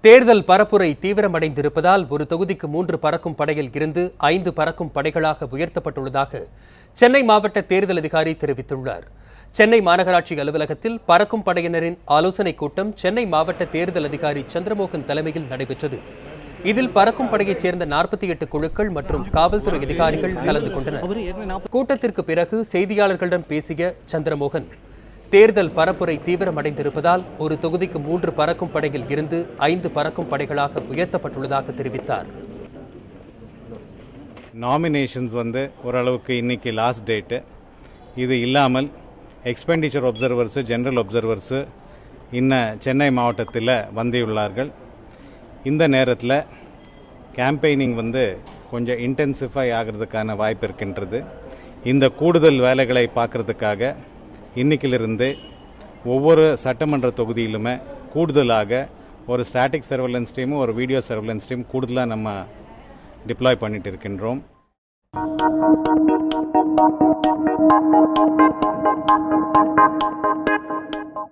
தேர்தல் பரப்புரை தீவிரமடைந்திருப்பதால் ஒரு தொகுதிக்கு 3 பறக்கும் படையில் இருந்து 5 பறக்கும் படைகளாக உயர்த்தப்பட்டுள்ளதாக சென்னை மாவட்ட தேர்தல் அதிகாரி தெரிவித்துள்ளார். சென்னை மாநகராட்சி அலுவலகத்தில் பறக்கும் படையினரின் ஆலோசனைக் கூட்டம் சென்னை மாவட்ட தேர்தல் அதிகாரி சந்திரமோகன் தலைமையில் நடைபெற்றது. இதில் பறக்கும் படையைச் சேர்ந்த 48 குழுக்கள் மற்றும் காவல்துறை அதிகாரிகள் கலந்து கொண்டனர். கூட்டத்திற்கு பிறகு செய்தியாளர்களிடம் பேசிய சந்திரமோகன், தேர்தல் பரப்புரை தீவிரமடைந்திருப்பதால் ஒரு தொகுதிக்கு 3 பறக்கும் படையில் இருந்து 5 பறக்கும் படைகளாக உயர்த்தப்பட்டுள்ளதாக தெரிவித்தார். நாமினேஷன்ஸ் ஓரளவுக்கு இன்னைக்கு லாஸ்ட் டேட்டு. இது இல்லாமல் எக்ஸ்பெண்டிச்சர் ஒப்சர்வர்ஸ், ஜெனரல் ஒப்சர்வர்ஸ் இன்னும் சென்னை மாவட்டத்தில் வந்துள்ளார்கள். இந்த நேரத்தில் கேம்பெயினிங் கொஞ்சம் இன்டென்சிஃபை ஆகிறதுக்கான வாய்ப்பு இருக்கின்றது. இந்த கூடுதல் வேலைகளை பார்க்கறதுக்காக இன்னைக்கிலிருந்து ஒவ்வொரு சட்டமன்ற தொகுதியிலுமே கூடுதலாக ஒரு ஸ்டாட்டிக் சர்வேலன்ஸ் டீமும் ஒரு வீடியோ சர்வேலன்ஸ் டீம் கூடுதலாக நம்ம டிப்ளாய் பண்ணிட்டு இருக்கின்றோம்.